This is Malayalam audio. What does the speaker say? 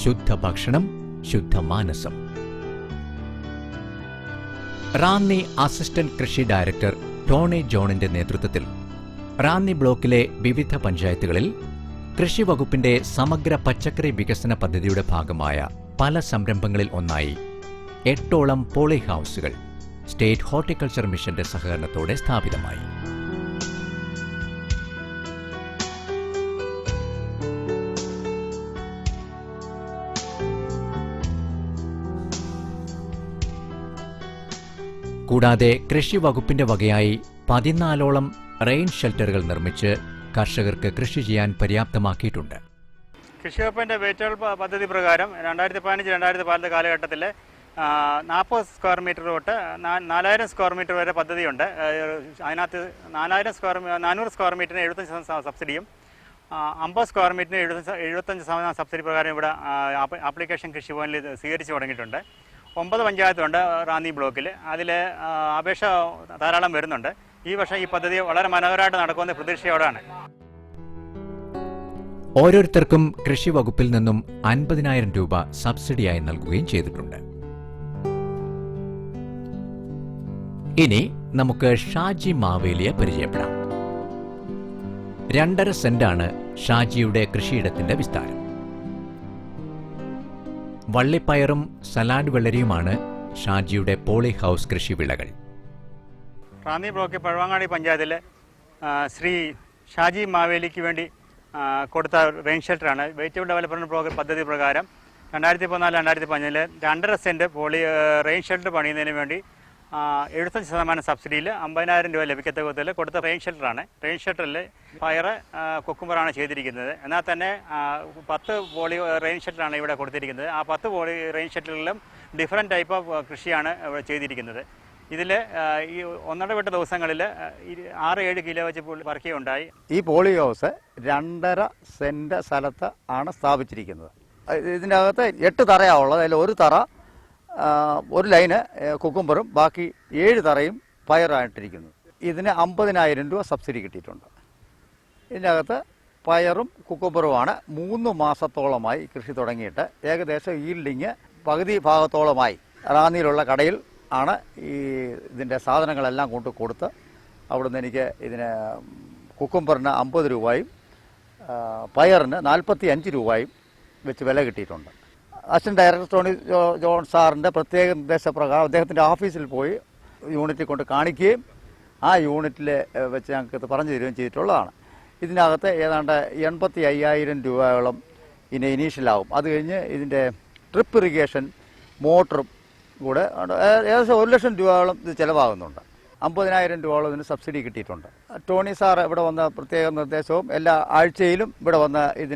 ശുദ്ധ ഭക്ഷണം, ശുദ്ധ മാനസം. റാന്നി അസിസ്റ്റന്റ് കൃഷി ഡയറക്ടർ ടോണി ജോണിന്റെ നേതൃത്വത്തിൽ റാന്നി ബ്ലോക്കിലെ വിവിധ പഞ്ചായത്തുകളിൽ കൃഷി വകുപ്പിന്റെ സമഗ്ര പച്ചക്കറി വികസന പദ്ധതിയുടെ ഭാഗമായ പല സംരംഭങ്ങളിൽ ഒന്നായി 8ഓളം പോളി ഹൌസുകൾ സ്റ്റേറ്റ് ഹോർട്ടിക്കൾച്ചർ മിഷന്റെ സഹകരണത്തോടെ സ്ഥാപിതമായി. കൂടാതെ കൃഷി വകുപ്പിന്റെ വകയായി 14ഓളം റെയിൻ ഷെൽട്ടറുകൾ നിർമ്മിച്ച് കർഷകർക്ക് കൃഷി ചെയ്യാൻ പര്യാപ്തമാക്കിയിട്ടുണ്ട്. കൃഷി വകുപ്പിന്റെ വെയിറ്റുകൾ പദ്ധതി പ്രകാരം 2015-2014 കാലഘട്ടത്തിൽ 40 സ്ക്വയർ മീറ്റർ തൊട്ട് 4000 സ്ക്വയർ മീറ്റർ വരെ പദ്ധതിയുണ്ട്. അതിനകത്ത് 400 സ്ക്വയർ മീറ്ററിന് 75% സബ്സിഡിയും 50 സ്ക്വയർ മീറ്ററിന് 75% സബ്സിഡി പ്രകാരം ഇവിടെ ആപ്ലിക്കേഷൻ കൃഷിഭവനിൽ സ്വീകരിച്ചു തുടങ്ങിയിട്ടുണ്ട്. 9 പഞ്ചായത്തുണ്ട് റാന്നി ബ്ലോക്കിൽ. അതിൽ അപേക്ഷ ധാരാളം വരുന്നുണ്ട്. ഈ വർഷം ഈ പദ്ധതി വളരെ മനോഹരമായിട്ട് നടക്കുമെന്ന പ്രതീക്ഷയോടാണ്. ഓരോരുത്തർക്കും കൃഷി വകുപ്പിൽ നിന്നും 50,000 രൂപ സബ്സിഡിയായി നൽകുകയും ചെയ്തിട്ടുണ്ട്. ഇനി നമുക്ക് ഷാജി മാവേലിയെ പരിചയപ്പെടാം. 2.5 സെന്റാണ് ഷാജിയുടെ കൃഷിയിടത്തിന്റെ വിസ്താരം. വള്ളിപ്പയറും സലാഡ് വെള്ളരിയുമാണ് ഷാജിയുടെ പോളി ഹൌസ് കൃഷി വിളകൾ. റാന്നി ബ്ലോക്ക് പഴവങ്ങാടി പഞ്ചായത്തിലെ ശ്രീ ഷാജി മാവേലിക്ക് വേണ്ടി കൊടുത്ത റെയിൻ ഷെൽട്ടറാണ്. വെജിറ്റബിൾ ഡെവലപ്മെൻറ്റ് പ്രോഗ്രാം പദ്ധതി പ്രകാരം 2014-2015 2.5 സെന്റ് പോളി റെയിൻ ഷെൽട്ടർ പണിയുന്നതിന് വേണ്ടി 75% സബ്സിഡിയിൽ 50,000 രൂപ ലഭിക്കത്തക്ക വിധത്തിൽ കൊടുത്ത റെയിൻ ഷെൽട്ടറാണ്. റെയിൻ ഷെൽട്ടറിൽ പയർ, കുക്കുംബറാണ് ചെയ്തിരിക്കുന്നത്. എന്നാൽ തന്നെ 10 പോളി റെയിൻ ഷെൽട്ടറാണ് ഇവിടെ കൊടുത്തിരിക്കുന്നത്. ആ 10 പോളി റെയിൻ ഷെൽട്ടറിലും ഡിഫറെൻറ്റ് ടൈപ്പ് ഓഫ് കൃഷിയാണ് ഇവിടെ ചെയ്തിരിക്കുന്നത്. ഇതിൽ ഈ ഒന്നിടവിട്ട ദിവസങ്ങളിൽ 6-7 കിലോ വെച്ച് വർക്കുകയുണ്ടായി. ഈ പോളി ഹൗസ് 2.5 സെന്റ് സ്ഥലത്ത് ആണ് സ്ഥാപിച്ചിരിക്കുന്നത്. ഇതിൻ്റെ അകത്ത് 8 തറയാണുള്ളത്. അതിൽ ഒരു തറ ഒരു ലൈന് കുക്കുംബറും ബാക്കി 7 തറയും പയറായിട്ടിരിക്കുന്നു. ഇതിന് 50,000 രൂപ സബ്സിഡി കിട്ടിയിട്ടുണ്ട്. ഇതിനകത്ത് പയറും കുക്കുംബറുമാണ് 3 മാസത്തോളമായി കൃഷി തുടങ്ങിയിട്ട് ഏകദേശം ഈൽഡിങ് പകുതി ഭാഗത്തോളമായി. റാന്നിയിലുള്ള കടയിൽ ആണ് ഇതിൻ്റെ സാധനങ്ങളെല്ലാം കൊടുത്ത് അവിടുന്ന് എനിക്ക് ഇതിന് കുക്കുംബറിന് 50 രൂപയും പയറിന് 45 രൂപയും വെച്ച് വില കിട്ടിയിട്ടുണ്ട്. അസിസ്റ്റന്റ് ഡയറക്ടർ ടോണി ജോൺ സാറിൻ്റെ പ്രത്യേക നിർദ്ദേശപ്രകാരം അദ്ദേഹത്തിൻ്റെ ഓഫീസിൽ പോയി യൂണിറ്റിൽ കൊണ്ട് കാണിക്കുകയും ആ യൂണിറ്റിൽ വെച്ച് ഞങ്ങൾക്ക് ഇത് പറഞ്ഞു തരികയും ചെയ്തിട്ടുള്ളതാണ്. ഇതിനകത്ത് ഏതാണ്ട് 85,000 രൂപയോളം ഇതിന് ഇനീഷ്യലാവും. അത് കഴിഞ്ഞ് ഇതിൻ്റെ ഡ്രിപ്പ് ഇറിഗേഷൻ മോട്ടറും കൂടെ ഏകദേശം 1,00,000 രൂപയോളം ഇത് ചിലവാകുന്നുണ്ട്. 50,000 രൂപയോളം ഇതിന് സബ്സിഡി കിട്ടിയിട്ടുണ്ട്. ടോണി സാർ ഇവിടെ വന്ന പ്രത്യേക നിർദ്ദേശവും എല്ലാ ആഴ്ചയിലും ഇവിടെ വന്ന് ഇതിൻ്റെ